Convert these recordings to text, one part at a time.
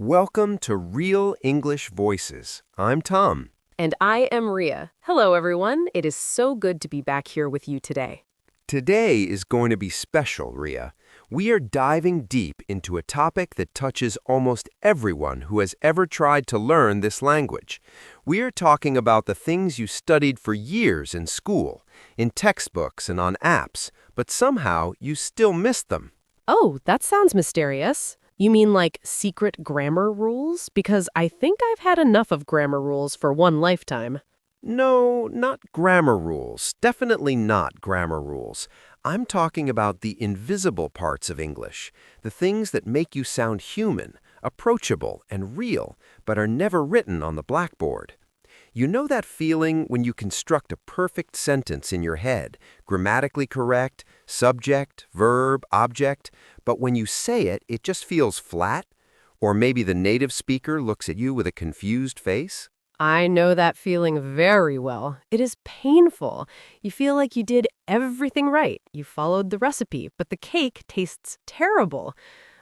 Welcome to Real English Voices. I'm Tom. And I am Ria. Hello, everyone. It is so good to be back here with you today. Today is going to be special, Ria. We are diving deep into a topic that touches almost everyone who has ever tried to learn this language. We are talking about the things you studied for years in school, in textbooks and on apps, but somehow you still missed them. Oh, that sounds mysterious. You mean like secret grammar rules? Because I think I've had enough of grammar rules for one lifetime. No, not grammar rules. Definitely not grammar rules. I'm talking about the invisible parts of English, the things that make you sound human, approachable, and real, but are never written on the blackboard. You know that feeling when you construct a perfect sentence in your head, grammatically correct, subject, verb, object, but when you say it, it just feels flat? Or maybe the native speaker looks at you with a confused face? I know that feeling very well. It is painful. You feel like you did everything right. You followed the recipe, but the cake tastes terrible.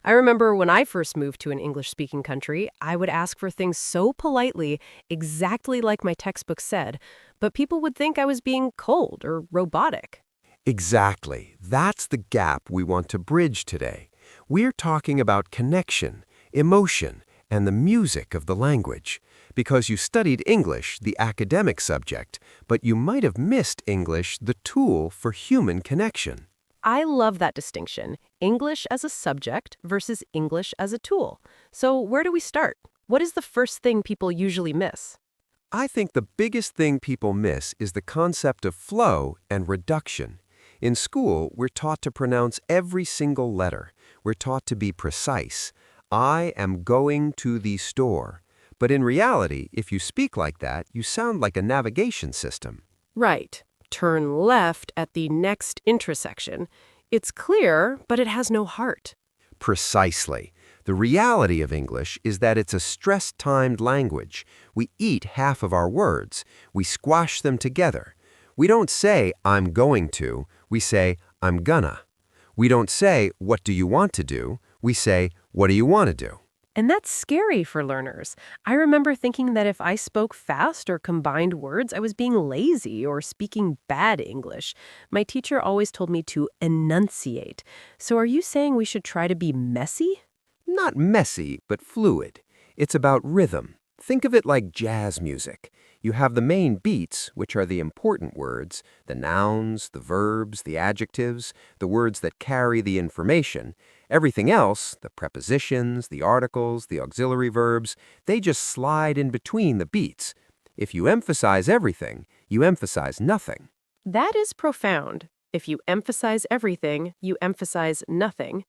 I remember when I first moved to an English-speaking country, I would ask for things so politely, exactly like my textbook said, but people would think I was being cold or robotic. Exactly. That's the gap we want to bridge today. We're talking about connection, emotion, and the music of the language. Because you studied English, the academic subject, but you might have missed English, the tool for human connection. I love that distinction, English as a subject versus English as a tool. So where do we start? What is the first thing people usually miss? I think the biggest thing people miss is the concept of flow and reduction. In school, we're taught to pronounce every single letter. We're taught to be precise. I am going to the store. But in reality, if you speak like that, you sound like a navigation system. Right. Turn left at the next intersection. It's clear, but it has no heart. Precisely. The reality of English is that it's a stress-timed language. We eat half of our words. We squash them together. We don't say, I'm going to. We say, I'm gonna. We don't say, what do you want to do? We say, what do you want to do? And that's scary for learners. I remember thinking that if I spoke fast or combined words, I was being lazy or speaking bad English. My teacher always told me to enunciate. So are you saying we should try to be messy? Not messy, but fluid. It's about rhythm. Think of it like jazz music. You have the main beats, which are the important words, the nouns, the verbs, the adjectives, the words that carry the information. Everything else, the prepositions, the articles, the auxiliary verbs, they just slide in between the beats. If you emphasize everything, you emphasize nothing. That is profound. If you emphasize everything, you emphasize nothing.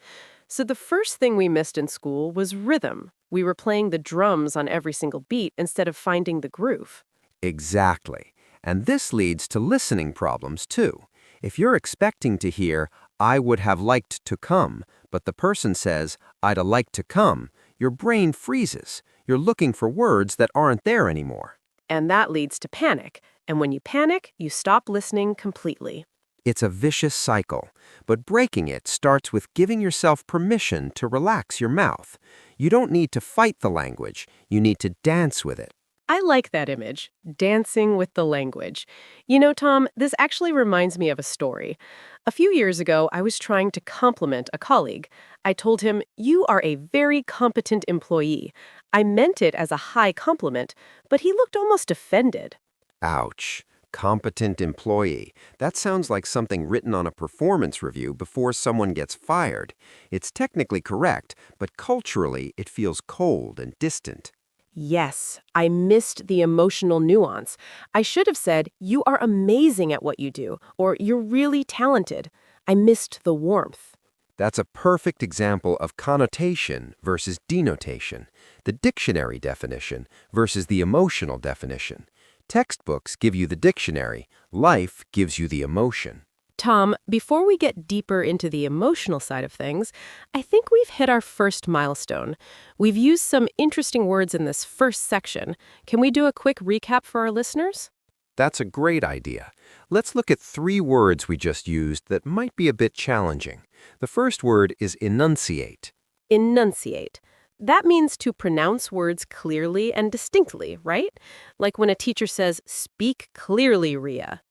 So the first thing we missed in school was rhythm. We were playing the drums on every single beat instead of finding the groove. Exactly. And this leads to listening problems, too. If you're expecting to hear, I would have liked to come, but the person says, I'd a like to come, your brain freezes. You're looking for words that aren't there anymore. And that leads to panic. And when you panic, you stop listening completely. It's a vicious cycle, but breaking it starts with giving yourself permission to relax your mouth. You don't need to fight the language, you need to dance with it. I like that image, dancing with the language. You know, Tom, this actually reminds me of a story. A few years ago, I was trying to compliment a colleague. I told him, "You are a very competent employee." I meant it as a high compliment, but he looked almost offended. Ouch. Competent employee. That sounds like something written on a performance review before someone gets fired. It's technically correct, but culturally it feels cold and distant. Yes, I missed the emotional nuance. I should have said, "You are amazing at what you do," or "You're really talented." I missed the warmth. That's a perfect example of connotation versus denotation, the dictionary definition versus the emotional definition. Textbooks give you the dictionary, life gives you the emotion. Tom, before we get deeper into the emotional side of things, I think we've hit our first milestone. We've used some interesting words in this first section. Can we do a quick recap for our listeners? That's a great idea. Let's look at 3 words we just used that might be a bit challenging. The first word is enunciate. Enunciate. That means to pronounce words clearly and distinctly, right? Like when a teacher says, speak clearly, Ria.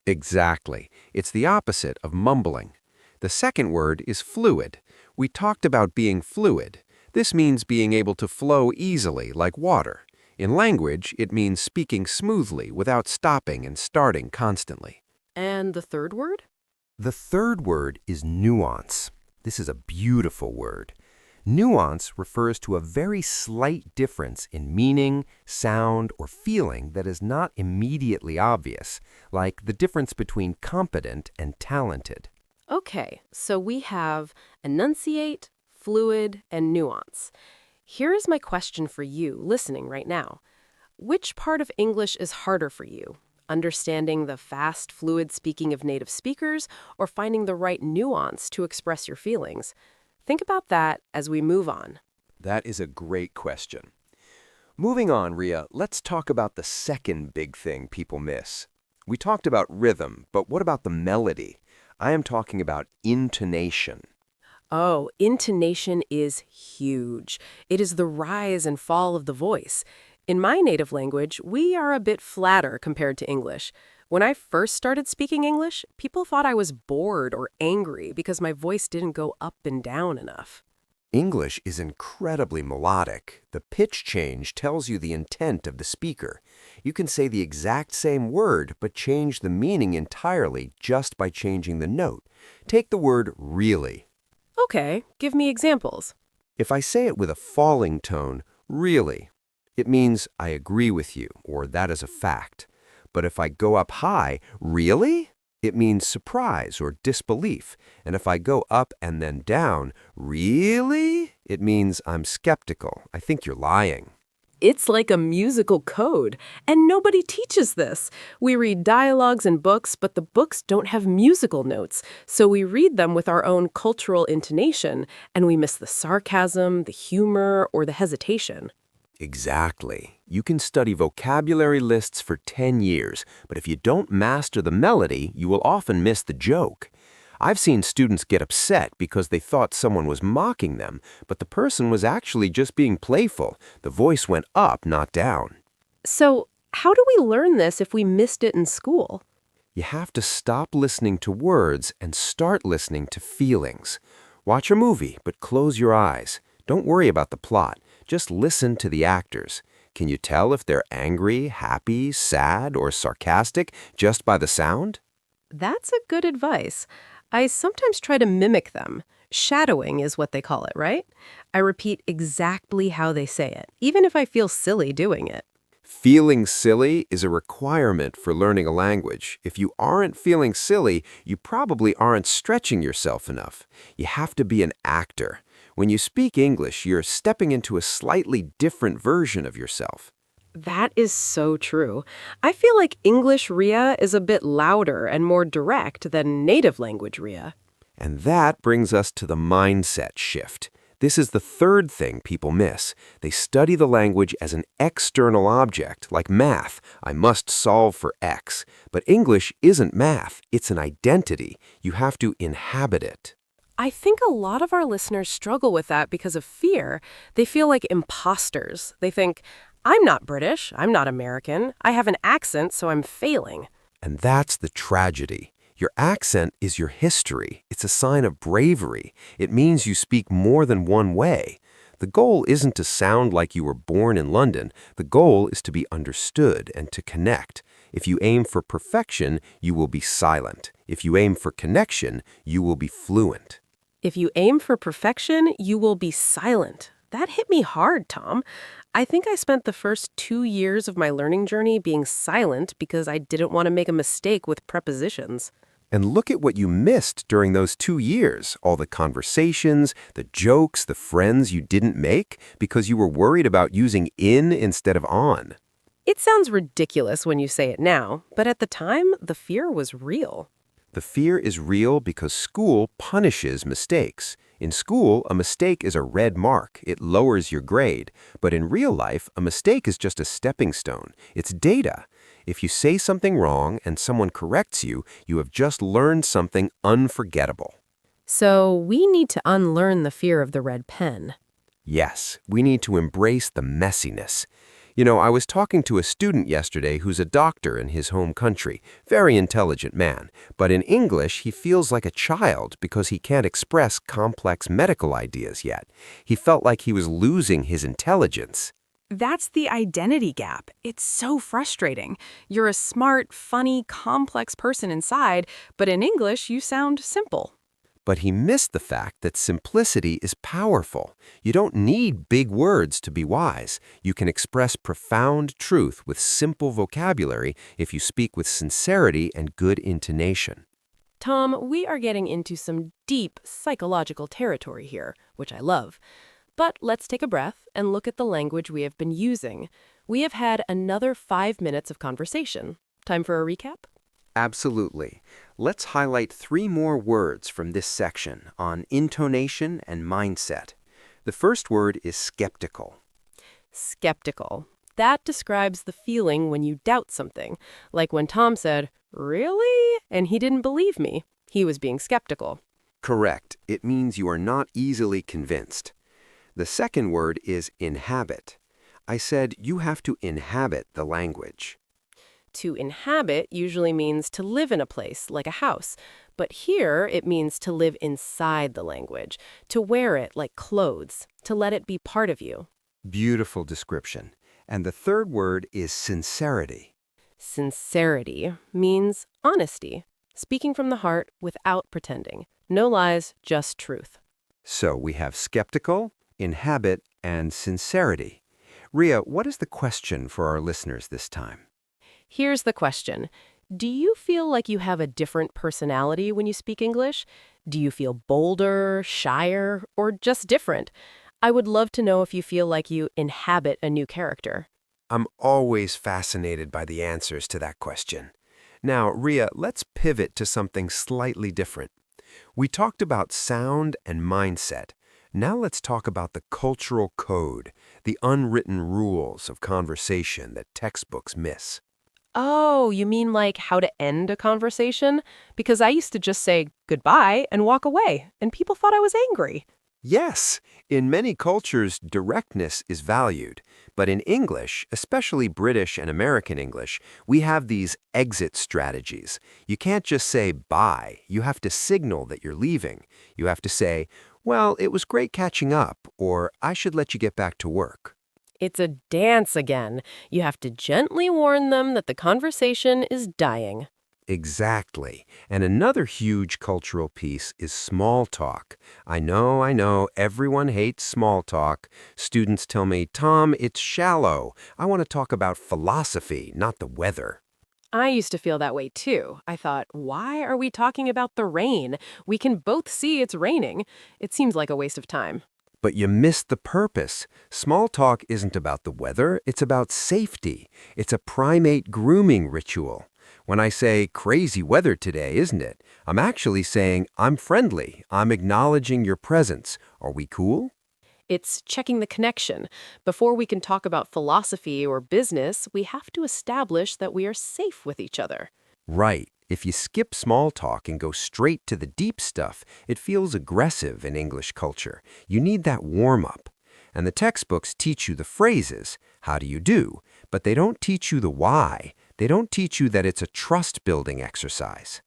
Exactly. It's the opposite of mumbling. The second word is fluid. We talked about being fluid. This means being able to flow easily like water. In language, it means speaking smoothly without stopping and starting constantly. And the third word? The third word is nuance. This is a beautiful word. Nuance refers to a very slight difference in meaning, sound, or feeling that is not immediately obvious, like the difference between competent and talented. Okay, so we have enunciate, fluid, and nuance. Here is my question for you, listening right now. Which part of English is harder for you? Understanding the fast, fluid speaking of native speakers, or finding the right nuance to express your feelings? Think about that as we move on. That is a great question. Moving on, Ria, let's talk about the second big thing people miss. We talked about rhythm, but what about the melody? I am talking about intonation. Oh, intonation is huge. It is the rise and fall of the voice. In my native language, we are a bit flatter compared to English. When I first started speaking English, people thought I was bored or angry because my voice didn't go up and down enough. English is incredibly melodic. The pitch change tells you the intent of the speaker. You can say the exact same word, but change the meaning entirely just by changing the note. Take the word really. Okay, give me examples. If I say it with a falling tone, really, it means I agree with you, or that is a fact. But if I go up high, really? It means surprise or disbelief. And if I go up and then down, really? It means I'm skeptical. I think you're lying. It's like a musical code, and nobody teaches this. We read dialogues and books, but the books don't have musical notes, so we read them with our own cultural intonation, and we miss the sarcasm, the humor, or the hesitation. Exactly. You can study vocabulary lists for 10 years, but if you don't master the melody, you will often miss the joke. I've seen students get upset because they thought someone was mocking them, but the person was actually just being playful. The voice went up, not down. So, how do we learn this if we missed it in school? You have to stop listening to words and start listening to feelings. Watch a movie, but close your eyes. Don't worry about the plot. Just listen to the actors. Can you tell if they're angry, happy, sad, or sarcastic just by the sound? That's a good advice. I sometimes try to mimic them. Shadowing is what they call it, right? I repeat exactly how they say it, even if I feel silly doing it. Feeling silly is a requirement for learning a language. If you aren't feeling silly, you probably aren't stretching yourself enough. You have to be an actor. When you speak English, you're stepping into a slightly different version of yourself. That is so true. I feel like English Ria is a bit louder and more direct than native language Ria. And that brings us to the mindset shift. This is the third thing people miss. They study the language as an external object, like math. I must solve for X. But English isn't math. It's an identity. You have to inhabit it. I think a lot of our listeners struggle with that because of fear. They feel like imposters. They think, I'm not British, I'm not American, I have an accent, so I'm failing. And that's the tragedy. Your accent is your history. It's a sign of bravery. It means you speak more than one way. The goal isn't to sound like you were born in London. The goal is to be understood and to connect. If you aim for perfection, you will be silent. If you aim for connection, you will be fluent. If you aim for perfection, you will be silent. That hit me hard, Tom. I think I spent the first 2 years of my learning journey being silent because I didn't want to make a mistake with prepositions. And look at what you missed during those 2 years. All the conversations, the jokes, the friends you didn't make because you were worried about using in instead of on. It sounds ridiculous when you say it now, but at the time, the fear was real. The fear is real because school punishes mistakes. In school, a mistake is a red mark. It lowers your grade. But in real life, a mistake is just a stepping stone. It's data. If you say something wrong and someone corrects you, you have just learned something unforgettable. So we need to unlearn the fear of the red pen. Yes, we need to embrace the messiness. You know, I was talking to a student yesterday who's a doctor in his home country, very intelligent man, but in English he feels like a child because he can't express complex medical ideas yet. He felt like he was losing his intelligence. That's the identity gap. It's so frustrating. You're a smart, funny, complex person inside, but in English you sound simple. But he missed the fact that simplicity is powerful. You don't need big words to be wise. You can express profound truth with simple vocabulary if you speak with sincerity and good intonation. Tom, we are getting into some deep psychological territory here, which I love. But let's take a breath and look at the language we have been using. We have had another 5 minutes of conversation. Time for a recap? Absolutely. Let's highlight 3 more words from this section on intonation and mindset. The first word is skeptical. Skeptical. That describes the feeling when you doubt something, like when Tom said, "Really?" and he didn't believe me. He was being skeptical. Correct. It means you are not easily convinced. The second word is inhabit. I said you have to inhabit the language. To inhabit usually means to live in a place, like a house. But here it means to live inside the language, to wear it like clothes, to let it be part of you. Beautiful description. And the third word is sincerity. Sincerity means honesty, speaking from the heart without pretending. No lies, just truth. So we have skeptical, inhabit, and sincerity. Ria, what is the question for our listeners this time? Here's the question. Do you feel like you have a different personality when you speak English? Do you feel bolder, shyer, or just different? I would love to know if you feel like you inhabit a new character. I'm always fascinated by the answers to that question. Now, Ria, let's pivot to something slightly different. We talked about sound and mindset. Now let's talk about the cultural code, the unwritten rules of conversation that textbooks miss. Oh, you mean like how to end a conversation? Because I used to just say goodbye and walk away, and people thought I was angry. Yes, in many cultures, directness is valued. But in English, especially British and American English, we have these exit strategies. You can't just say bye. You have to signal that you're leaving. You have to say, well, it was great catching up, or I should let you get back to work. It's a dance again. You have to gently warn them that the conversation is dying. Exactly. And another huge cultural piece is small talk. I know, everyone hates small talk. Students tell me, Tom, it's shallow. I want to talk about philosophy, not the weather. I used to feel that way too. I thought, why are we talking about the rain? We can both see it's raining. It seems like a waste of time. But you missed the purpose. Small talk isn't about the weather, it's about safety. It's a primate grooming ritual. When I say, crazy weather today, isn't it? I'm actually saying, I'm friendly. I'm acknowledging your presence. Are we cool? It's checking the connection. Before we can talk about philosophy or business, we have to establish that we are safe with each other. Right. If you skip small talk and go straight to the deep stuff, it feels aggressive in English culture. You need that warm-up. And the textbooks teach you the phrases, how do you do? But they don't teach you the why. They don't teach you that it's a trust-building exercise.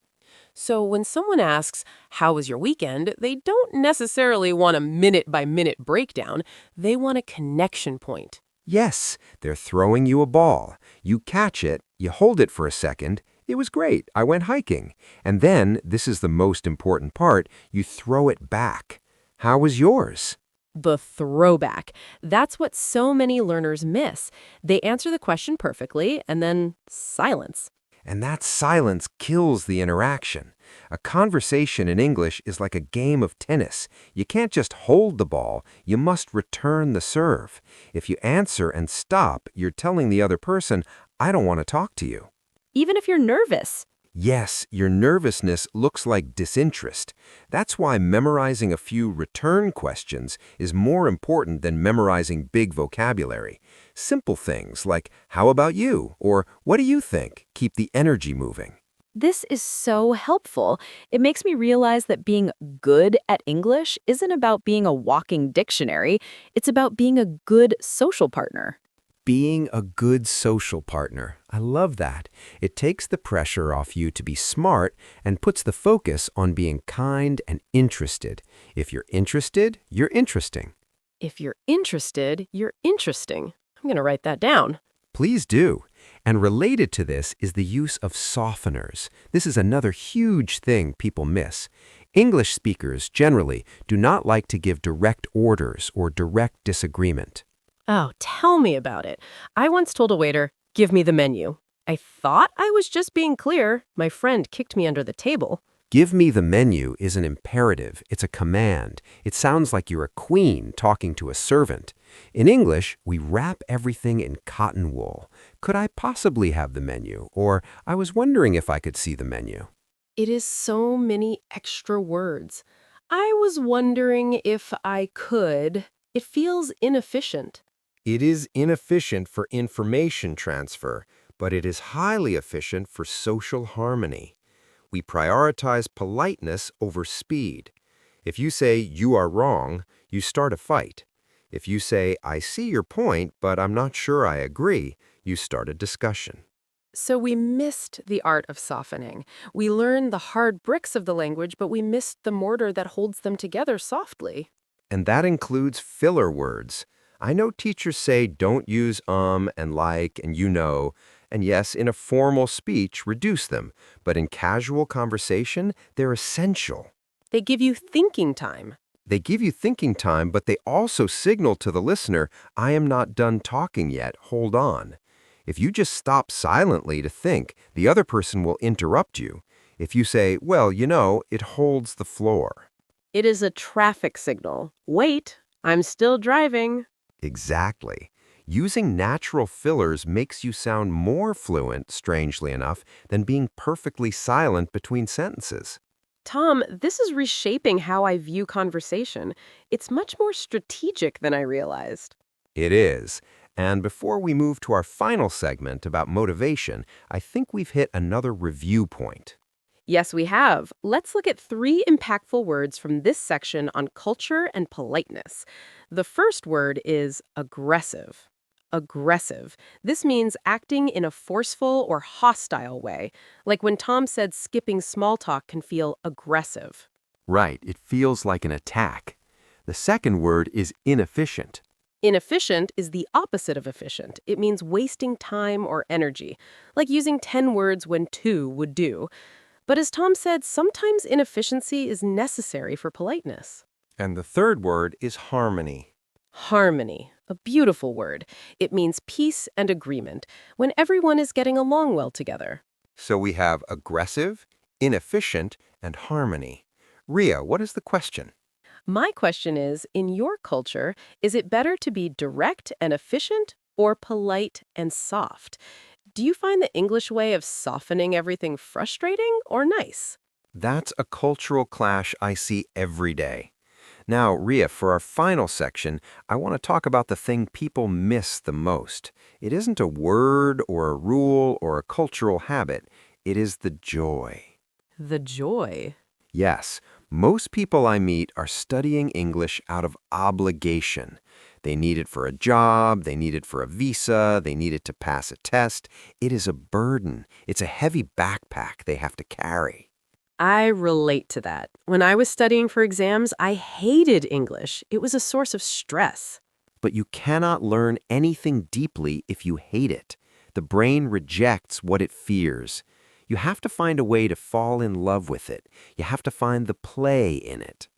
So when someone asks, how was your weekend, they don't necessarily want a minute-by-minute breakdown. They want a connection point. Yes, they're throwing you a ball. You catch it, you hold it for a second. It was great. I went hiking. And then, this is the most important part, you throw it back. How was yours? The throwback. That's what so many learners miss. They answer the question perfectly, and then silence. And that silence kills the interaction. A conversation in English is like a game of tennis. You can't just hold the ball, you must return the serve. If you answer and stop, you're telling the other person, I don't want to talk to you. Even if you're nervous. Yes, your nervousness looks like disinterest. That's why memorizing a few return questions is more important than memorizing big vocabulary. Simple things like, how about you? Or what do you think? Keep the energy moving. This is so helpful. It makes me realize that being good at English isn't about being a walking dictionary. It's about being a good social partner. Being a good social partner. I love that. It takes the pressure off you to be smart and puts the focus on being kind and interested. If you're interested, you're interesting. If you're interested, you're interesting. I'm going to write that down. Please do. And related to this is the use of softeners. This is another huge thing people miss. English speakers generally do not like to give direct orders or direct disagreement. Oh, tell me about it. I once told a waiter, "Give me the menu." I thought I was just being clear. My friend kicked me under the table. Give me the menu is an imperative. It's a command. It sounds like you're a queen talking to a servant. In English, we wrap everything in cotton wool. Could I possibly have the menu? Or I was wondering if I could see the menu. It is so many extra words. I was wondering if I could. It feels inefficient. It is inefficient for information transfer, but it is highly efficient for social harmony. We prioritize politeness over speed. If you say, "You are wrong," you start a fight. If you say, "I see your point, but I'm not sure I agree," you start a discussion. So we missed the art of softening. We learned the hard bricks of the language, but we missed the mortar that holds them together softly. And that includes filler words. I know teachers say don't use and like and you know, and yes, in a formal speech, reduce them, but in casual conversation, they're essential. They give you thinking time. They give you thinking time, but they also signal to the listener, "I am not done talking yet, hold on." If you just stop silently to think, the other person will interrupt you. If you say, "Well, you know," it holds the floor. It is a traffic signal. Wait, I'm still driving. Exactly. Using natural fillers makes you sound more fluent, strangely enough, than being perfectly silent between sentences. Tom, this is reshaping how I view conversation. It's much more strategic than I realized. It is. And before we move to our final segment about motivation, I think we've hit another review point. Yes, we have. Let's look at 3 impactful words from this section on culture and politeness. The first word is aggressive. Aggressive. This means acting in a forceful or hostile way, like when Tom said skipping small talk can feel aggressive. Right, it feels like an attack. The second word is inefficient. Inefficient is the opposite of efficient. It means wasting time or energy, like using 10 words when 2 would do. But as Tom said, sometimes inefficiency is necessary for politeness. And the third word is harmony. Harmony, a beautiful word. It means peace and agreement, when everyone is getting along well together. So we have aggressive, inefficient, and harmony. Ria, what is the question? My question is, in your culture, is it better to be direct and efficient or polite and soft? Do you find the English way of softening everything frustrating or nice? That's a cultural clash I see every day. Now, Ria, for our final section, I want to talk about the thing people miss the most. It isn't a word or a rule or a cultural habit. It is the joy. The joy. Yes, most people I meet are studying English out of obligation. They need it for a job, they need it for a visa, they need it to pass a test. It is a burden. It's a heavy backpack they have to carry. I relate to that. When I was studying for exams, I hated English. It was a source of stress. But you cannot learn anything deeply if you hate it. The brain rejects what it fears. You have to find a way to fall in love with it. You have to find the play in it.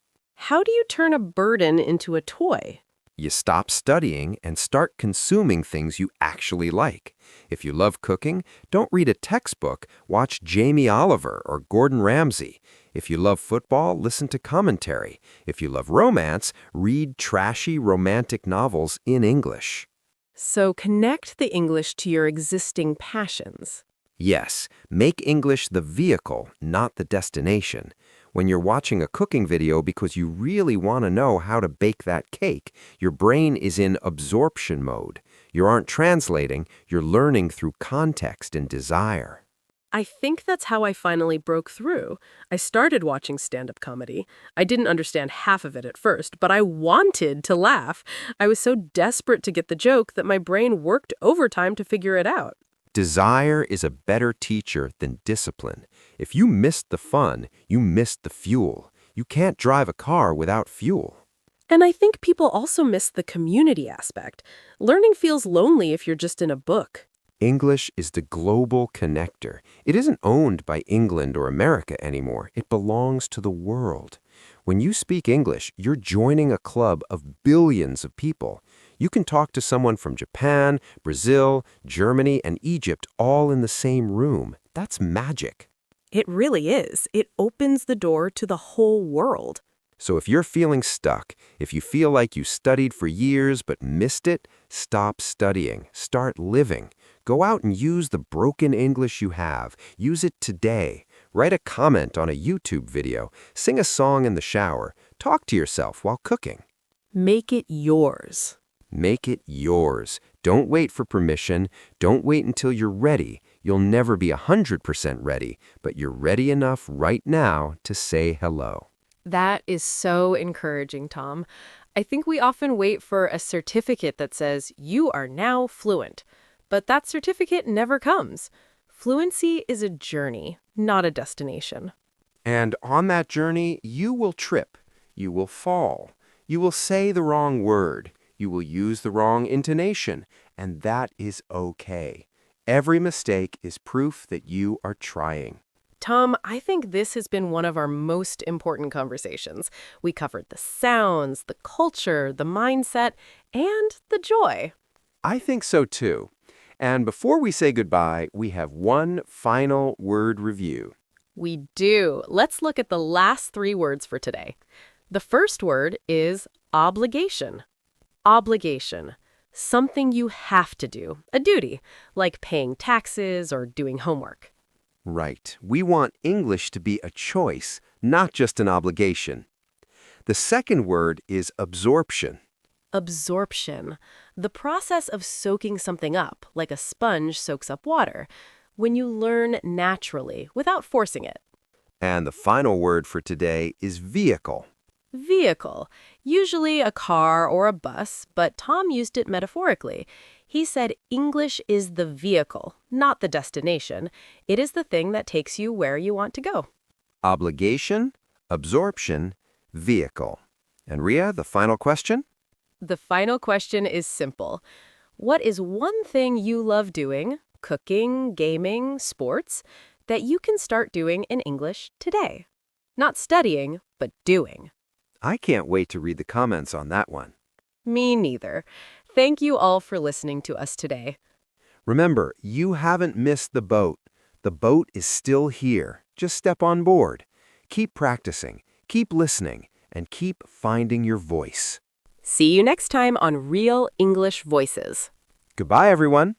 How do you turn a burden into a toy? You stop studying and start consuming things you actually like. If you love cooking, don't read a textbook, watch Jamie Oliver or Gordon Ramsay. If you love football, listen to commentary. If you love romance, read trashy romantic novels in English. So connect the English to your existing passions. Yes, make English the vehicle, not the destination. When you're watching a cooking video because you really want to know how to bake that cake, your brain is in absorption mode. You aren't translating, you're learning through context and desire. I think that's how I finally broke through. I started watching stand-up comedy. I didn't understand half of it at first, but I wanted to laugh. I was so desperate to get the joke that my brain worked overtime to figure it out. Desire is a better teacher than discipline. If you missed the fun, you missed the fuel. You can't drive a car without fuel. And I think people also miss the community aspect. Learning feels lonely if you're just in a book. English is the global connector. It isn't owned by England or America anymore. It belongs to the world. When you speak English, you're joining a club of billions of people. You can talk to someone from Japan, Brazil, Germany, and Egypt all in the same room. That's magic. It really is. It opens the door to the whole world. So if you're feeling stuck, if you feel like you studied for years but missed it, stop studying. Start living. Go out and use the broken English you have. Use it today. Write a comment on a YouTube video. Sing a song in the shower. Talk to yourself while cooking. Make it yours. Make it yours. Don't wait for permission. Don't wait until you're ready. You'll never be 100% ready, but you're ready enough right now to say hello. That is so encouraging, Tom. I think we often wait for a certificate that says, you are now fluent. But that certificate never comes. Fluency is a journey, not a destination. And on that journey, you will trip. You will fall. You will say the wrong word. You will use the wrong intonation. And that is okay. Every mistake is proof that you are trying. Tom, I think this has been one of our most important conversations. We covered the sounds, the culture, the mindset, and the joy. I think so too. And before we say goodbye, we have one final word review. We do. Let's look at the last 3 words for today. The first word is obligation. Obligation. Something you have to do, a duty, like paying taxes or doing homework. Right. We want English to be a choice, not just an obligation. The second word is absorption. Absorption. The process of soaking something up, like a sponge soaks up water, when you learn naturally, without forcing it. And the final word for today is vehicle. Vehicle. Usually a car or a bus, but Tom used it metaphorically. He said English is the vehicle, not the destination. It is the thing that takes you where you want to go. Obligation, absorption, vehicle. And Ria, the final question? The final question is simple. What is one thing you love doing, cooking, gaming, sports, that you can start doing in English today? Not studying, but doing. I can't wait to read the comments on that one. Me neither. Thank you all for listening to us today. Remember, you haven't missed the boat. The boat is still here. Just step on board. Keep practicing, keep listening, and keep finding your voice. See you next time on Real English Voices. Goodbye, everyone.